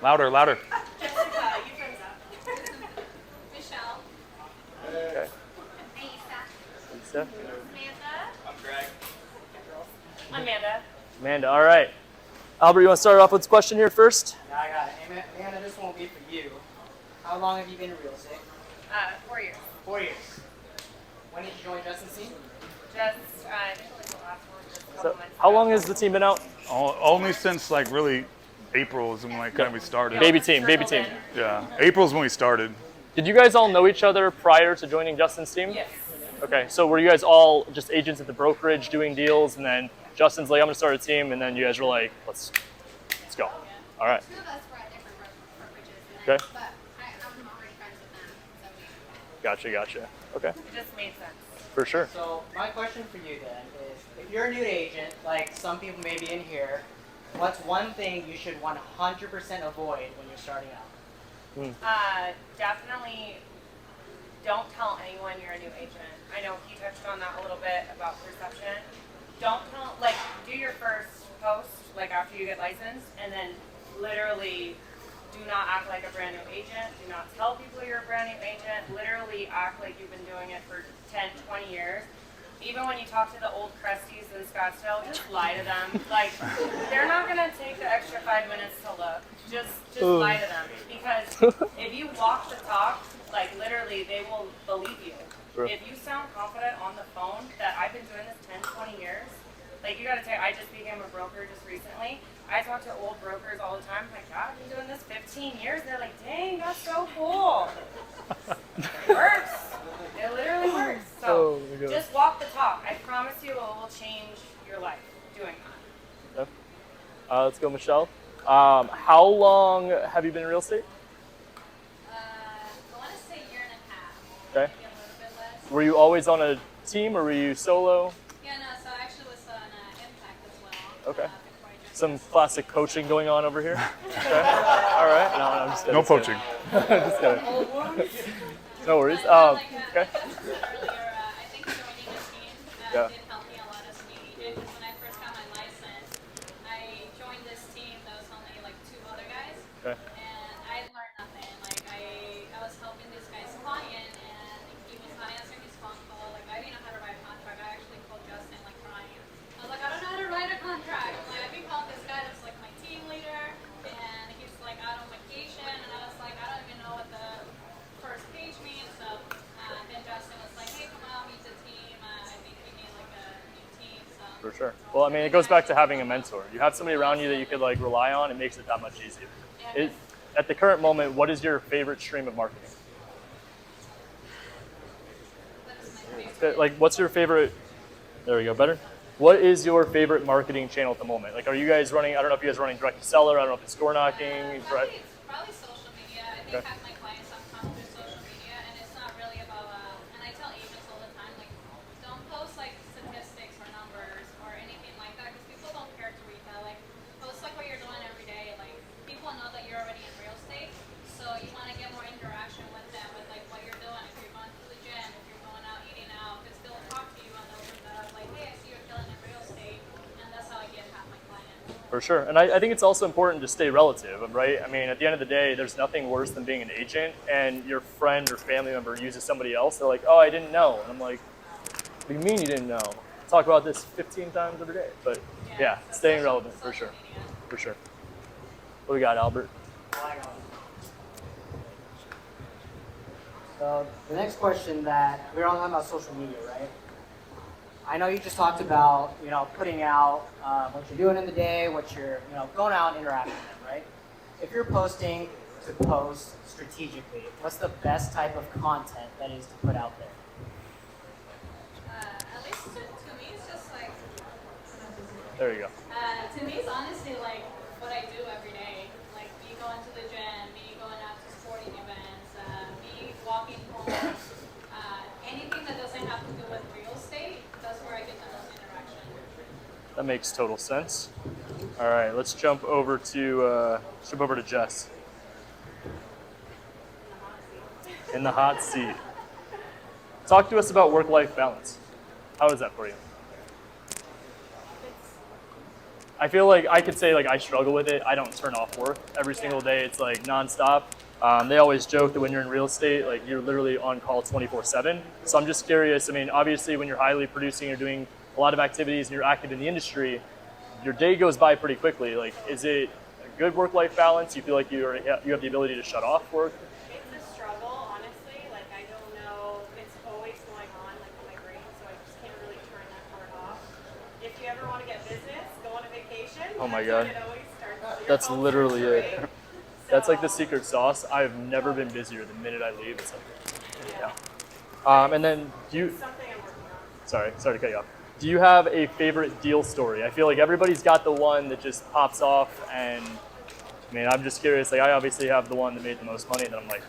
Louder, louder. Jessica, you friends up. Michelle. Okay. Aisa. Lisa. Samantha. I'm Greg. Amanda. Amanda, all right. Albert, you want to start off with this question here first? Yeah, I got it. Amanda, this won't be for you. How long have you been in real estate? 4 years. 4 years. When did you join Justin's team? Just, I think it was the last one, just a couple So, months how ago. long has the team been out? Only since like really April is when like kind of we started. Baby team, baby team. Yeah, April's when we started. Did you guys all know each other prior to joining Justin's team? Yes. Okay, so were you guys all just agents at the brokerage doing deals, and then Justin's like, I'm gonna start a team, and then you guys were like, let's go. All right. Two of us were at different brokerages, Okay. but I'm already friends with them, so we. Gotcha. Okay, It just made sense. for sure. So my question for you then is, if you're a new agent, like some people may be in here, what's one thing you should 100% avoid when you're starting out? Definitely don't tell anyone you're a new agent. I know he touched on that a little bit about perception. Don't tell, like, do your first post, like after you get licensed, and then literally do not act like a brand new agent. Do not tell people you're a brand new agent. Literally act like you've been doing it for 10, 20 years. Even when you talk to the old crusties in Scottsdale, just lie to them. Like, they're not gonna take the extra 5 minutes to look. Just lie to them. Because if you walk the talk, like literally, they will believe you. Sure. If you sound confident on the phone that I've been doing this 10, 20 years, like you gotta take, I just became a broker just recently. I talk to old brokers all the time, like, God, I've been doing this 15 years. They're like, dang, that's so cool. It works. It literally works. So my God. just walk the talk. I promise you it will change your life doing that. Okay. Let's go, Michelle. How long have you been in real estate? I want to say a year and a half. Okay. Maybe a little bit less. Were you always on a team, or were you solo? Yeah, no, so I actually was on Impact as well. Okay. Before I joined Some classic coaching going on over here. Okay. All right. No, I'm just kidding. No just kidding. poaching. Just kidding. No worries. Like Okay. I said earlier, I think joining the team Yeah. did help me a lot as a new agent. Because when I first got my license, I joined this team. There was only like 2 other guys, Okay. and I learned nothing. Like I was helping this guy's client, and he was not answering his phone call. Like I didn't know how to write a contract. I actually called Justin like crying. I was like, I don't know how to write a contract. Like I've been calling this guy that's like my team leader, and he's like out on vacation, and I was like, I don't even know what the first page means. So then Justin was like, hey, come out, meet the team. I think we need like a new team. So For sure. Well, I mean, it goes back to having a mentor. You have somebody around you that you could like rely on. It makes it that much easier. yeah, At the current moment, what is your favorite stream of marketing? that is my favorite. Like, what's your favorite? There we go. Better. What is your favorite marketing channel at the moment? Like, are you guys running? I don't know if you guys are running direct to seller. I don't know if it's door knocking. Probably social media. I think Okay. half my clients have come through social media, and it's not really about. And I tell agents all the time, like, don't post like statistics or numbers or anything like that, because people don't care to read that. Like, post like what you're doing every day. Like, people know that you're already in real estate, so you want to get more interaction with them, with like what you're doing. If you're going to the gym, if you're going out eating out, because they'll talk to you and they'll bring that up. Like, hey, I see you're killing in real estate, and that's how I get half my clients. For sure. And I think it's also important to stay relative, right? I mean, at the end of the day, there's nothing worse than being an agent and your friend or family member uses somebody else. They're like, oh, I didn't know. And I'm like, what do you mean you didn't know? Talk about this 15 times every day. But yeah, so staying social- relevant for social sure. media. For sure. What we got, Albert? So the next question that we're all talking about social media, right? I know you just talked about, putting out what you're doing in the day, what you're, going out and interacting with them, right? If you're posting to post strategically, what's the best type of content that is to put out there? At least to me, it's just like, There you go. to me, it's honestly like what I do every day. Like me going to the gym, me going out to sporting events, me walking home. Anything that doesn't have to do with real estate, that's where I get the most interaction. That makes total sense. All right, let's jump over to Jess. In the hot seat. Talk to us about work-life balance. How is that for you? I feel like I could say like I struggle with it. I don't turn off work every single day. It's like nonstop. They always joke that when you're in real estate, like you're literally on call 24/7. So I'm just curious. I mean, obviously, when you're highly producing, you're doing a lot of activities, and you're active in the industry, your day goes by pretty quickly. Like, is it a good work-life balance? You feel like you have the ability to shut off work? It's a struggle, honestly. Like, I don't know. It's always going on, like, in my brain, so I just can't really turn that part off. If you ever want to get business, go on a vacation. Oh my That's when God. it always starts. Your That's phone literally starts it. ringing. That's like the So, secret sauce. I've never been busier the minute I leave. It's like, yeah. and then do you? It's something I'm working on. Sorry to cut you off. Do you have a favorite deal story? I feel like everybody's got the one that just pops off, and I mean, I'm just curious. Like, I obviously have the one that made the most money, and I'm like,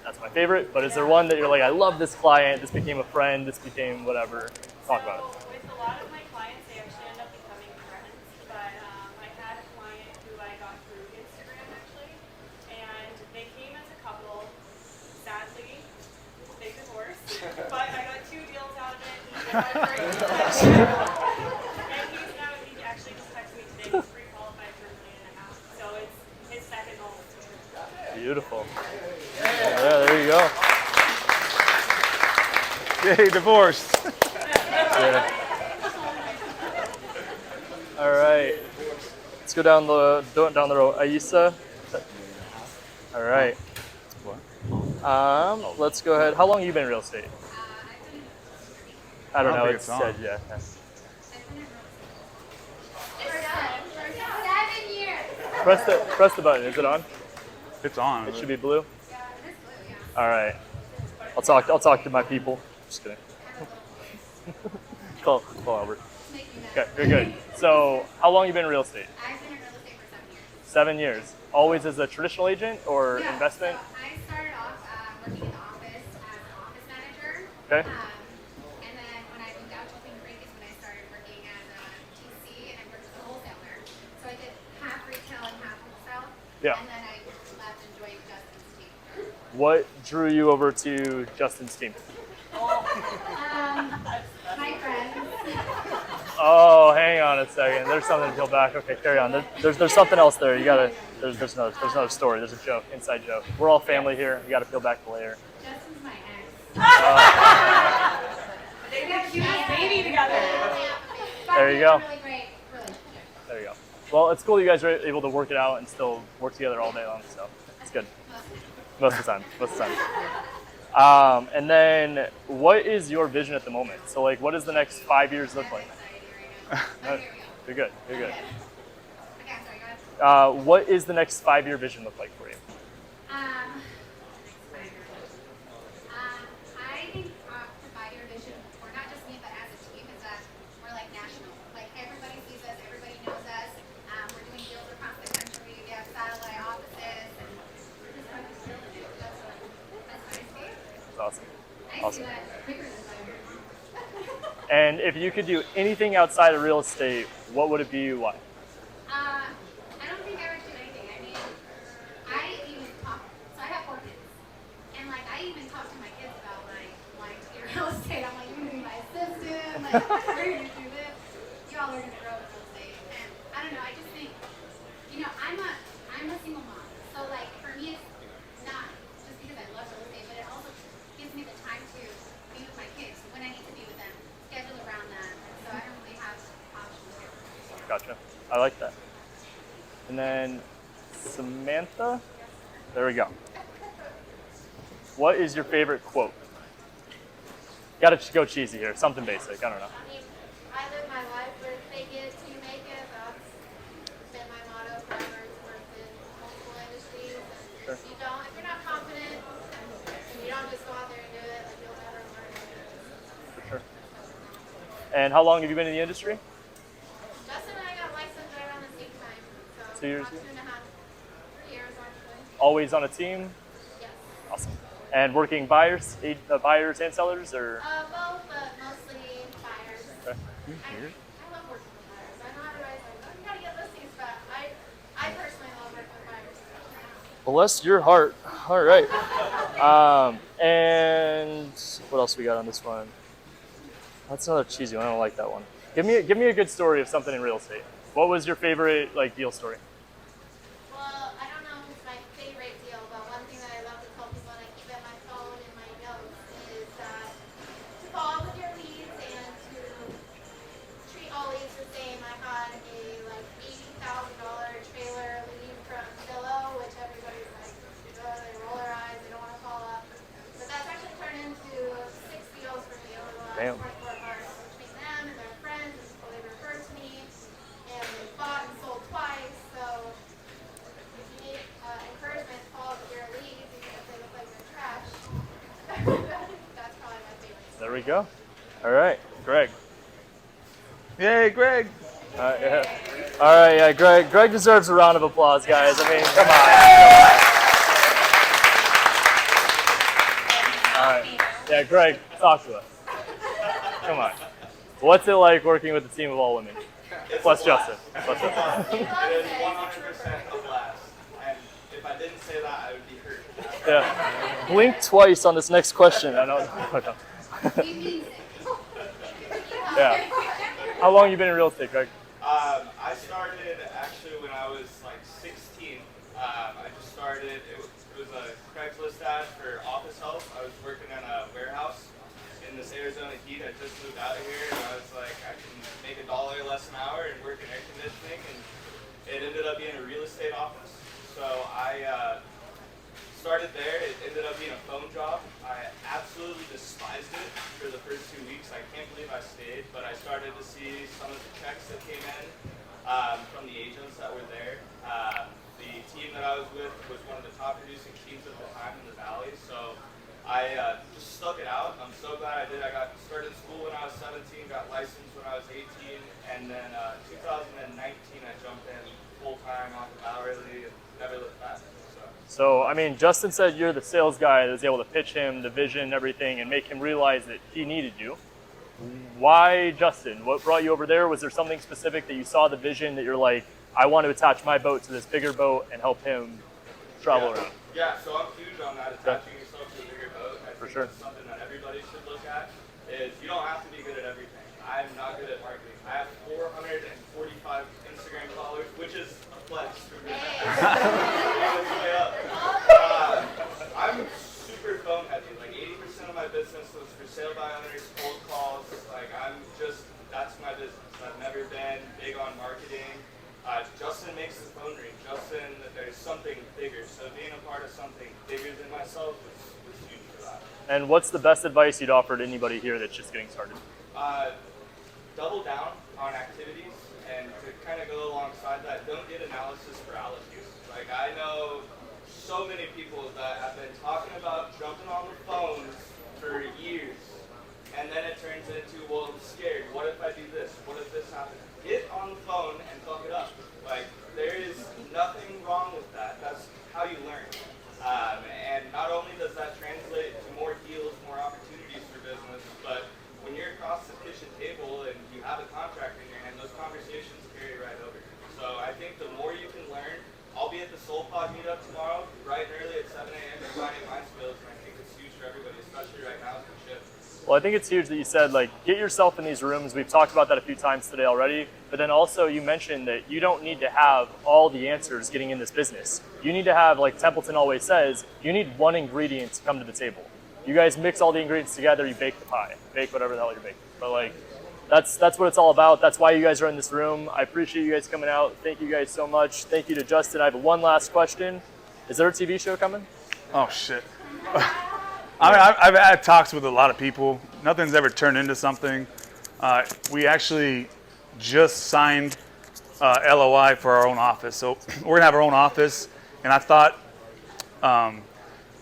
that's my favorite. But is there one that you're like, I love this client. This became a friend. This became whatever. Talk about it. So with a lot of my clients, they actually end up becoming friends. But I had a client who I got through Instagram actually, and they came as a couple. Sadly, they divorced, but I got 2 deals out of it. He got great. And he actually just texted me today. He's pre-qualified for $1.5 million. So it's his second home. Beautiful. Yeah, there you go. Yay, divorced. Yeah. All right. Let's go down the row. Aisa. All right. Let's go ahead. How long have you been in real estate? I don't know. think It's it's on. said, yeah. 7 years. Press the button. Is it on? It's on. It should be blue. Yeah, it is blue, yeah. All right. I'll talk to my people. Just kidding. call Albert. Make you mad. Okay, you're good. So, how long you been in real estate? I've been in real estate for 7 years. 7 years. Always as a traditional agent or Yeah, investment? So I started off working in the office as an office manager. Okay. And then when I moved out to Open Creek is when I started working as a TC and I worked as a wholesaler. So I did half retail and half wholesale. Yeah. And then I left and joined Justin's team. What drew you over to Justin's team? My friends. Oh, hang on a second. There's something to peel back. Okay, carry on. There's something else there. You gotta. There's another story. There's a joke, inside joke. We're all family here. You gotta peel back the layer. Justin's my ex. They had a cute baby together. There you go. Really great relationship. There you go. Well, it's cool you guys are able to work it out and still work together all day long. So it's good. Most of the time. And then, what is your vision at the moment? So, like, what does the next 5 years look like? You're good. Okay, sorry, go ahead. What is the next 5-year vision look like for you? I think the 5-year vision for not just me, but as a team, is that we're like national. Like everybody sees us, everybody knows us. We're doing deals across the country. We have satellite offices, and we're just kind of building it. That's what I see. That's awesome. I Awesome. see that bigger than 5 years. And if you could do anything outside of real estate, what would it be? Why? I don't think I would do anything. I mean, I even talk. So I have 4 kids, and like I even talk to my kids about like wanting to do real estate. I'm like, you're gonna be my assistant. Like, we're gonna do this. You all are gonna grow with real estate. And I don't know. I just think, I'm a single mom. So like for me, it's not just because I love real estate, but it also gives me the time to be with my kids when I need to be with them, schedule around them. So I don't really have options here. Gotcha. I like that. And then Samantha, there we go. What is your favorite quote? Got to go cheesy here. Something basic. I don't know. I mean, I live my life with fake it till you make it. That's been my motto forever. It's worked in multiple industries. And Sure. if you're not confident, and you don't just go out there and do it, like you'll never learn it. For sure. And how long have you been in the industry? Justin and I got licensed right around the same time. So 2 years? about 2.5, 3 years actually. Always on a team? Yes. Awesome. And working buyers and sellers, or? Both, but mostly buyers. Okay. I love working with buyers. I know everybody's like, oh, you gotta get listings, but I personally love working with buyers. Bless your heart. All right. And what else we got on this one? That's another cheesy one. I don't like that one. Give me a good story of something in real estate. What was your favorite like deal story? Well, I don't know if it's my favorite deal, but one thing that I love to tell people and I keep in my phone and my notes is that to follow up with your leads and to treat all leads the same. I had a like $80,000 trailer lead from Zillow, which everybody's like, they roll their eyes, they don't want to follow up. But that's actually turned into 6 deals for me over the last Damn. 24 months between them and their friends and people they referred to me. And they bought and sold twice. So if you need encouragement to follow up with your leads, even if they look like they're trash, that's probably my favorite. There we go. All right, Greg. Yay, Greg. Yeah. All right, yeah, Greg deserves a round of applause, guys. I mean, come on. All right. Yeah, Greg, talk to us. Come on. What's it like working with a team of all women? Plus Justin. Plus Justin. It is 100% a blast. And if I didn't say that, I would be hurt. Yeah. Blink twice on this next question. I know. Yeah. How long you been in real estate, Greg? I started actually when I was like 16. I just started, it was a Craigslist ad for office help. I was working in a warehouse in this Arizona heat. I just moved out of here and I was like, I can make $1 less an hour and work in air conditioning. And it ended up being a real estate office. So I started there. It ended up being a phone job. I absolutely despised it for the first 2 weeks. I can't believe I stayed, but I started to see some of the checks that came in from the agents that were there. The team that I was with was one of the top producing teams at the time in the Valley, so I just stuck it out. I'm so glad I did. I got started school when I was 17, got licensed when I was 18, and then 2019 I jumped in full-time on the hourly and never looked back. So, I mean, Justin said you're the sales guy that was able to pitch him the vision, everything, and make him realize that he needed you. Why Justin? What brought you over there? Was there something specific that you saw the vision that you're like, I want to attach my boat to this bigger boat and help him travel around? Yeah, so I'm huge on that, attaching yourself to a bigger boat. I think sure. That's something that everybody should look at, is you don't have to be good at everything. I'm not good at marketing. I have 445 Instagram followers, which is a flex for me. It's way up. I'm super phone heavy. Like 80% of my business was for sale by owners, cold calls. Like that's my business. I've never been big on marketing. Justin makes the phone ring. Justin, there's something bigger. So being a part of something bigger than myself was huge for that. And what's the best advice you'd offer to anybody here that's just getting started? Double down on activities, and to kind of go alongside that, don't get analysis paralysis. Like I know so many people that have been talking about jumping on the phones for years, and then it turns into, well, I'm scared. What if I do this? What if this happens? Get on the phone and fuck it up. Like there is nothing wrong with that. That's how you learn. And not only does that translate to more deals, more opportunities for business, but when you're across the kitchen table and you have a contract in your hand, those conversations carry right over. So I think the more you can learn, I'll be at the Soul Pod meetup tomorrow, bright and early at 7 a.m. defining mind skills, and I think it's huge for everybody, especially right now as we shift. Well, I think it's huge that you said, like, get yourself in these rooms. We've talked about that a few times today already. But then also you mentioned that you don't need to have all the answers getting in this business. You need to have, like Templeton always says, you need one ingredient to come to the table. You guys mix all the ingredients together, you bake the pie. Bake whatever the hell you're baking. But, like, that's what it's all about. That's why you guys are in this room. I appreciate you guys coming out. Thank you guys so much. Thank you to Justin. I have one last question. Is there a TV show coming? Oh, shit. I mean, I've had talks with a lot of people. Nothing's ever turned into something. We actually just signed LOI for our own office. So we're going to have our own office. And I thought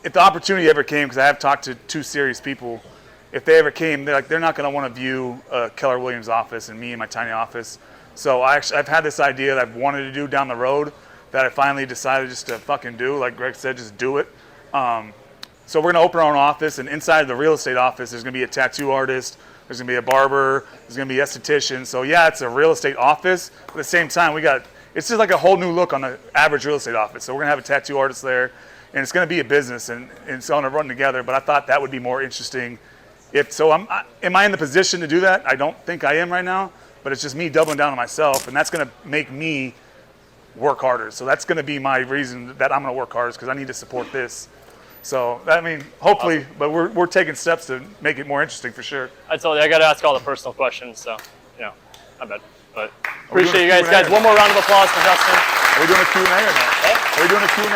if the opportunity ever came, because I have talked to two serious people, if they ever came, they're not going to want to view Keller Williams' office and me in my tiny office. So I've had this idea that I've wanted to do down the road that I finally decided just to fucking do. Like Greg said, just do it. So we're going to open our own office, and inside the real estate office, there's going to be a tattoo artist, there's going to be a barber, there's going to be an esthetician. So yeah, it's a real estate office. But at the same time, it's just like a whole new look on the average real estate office. So we're going to have a tattoo artist there, and it's going to be a business, and it's going to run together. But I thought that would be more interesting. Am I in the position to do that? I don't think I am right now. but it's just me doubling down on myself, and that's going to make me work harder. So that's going to be my reason that I'm going to work harder, because I need to support this. So, I mean, hopefully, but we're taking steps to make it more interesting for sure. I told you, I got to ask all the personal questions, so, you know, I bet. But we doing appreciate you a guys. Q&A Guys, one more round of applause for Justin. Are we doing a Q&A or not? Are we doing a Q&A?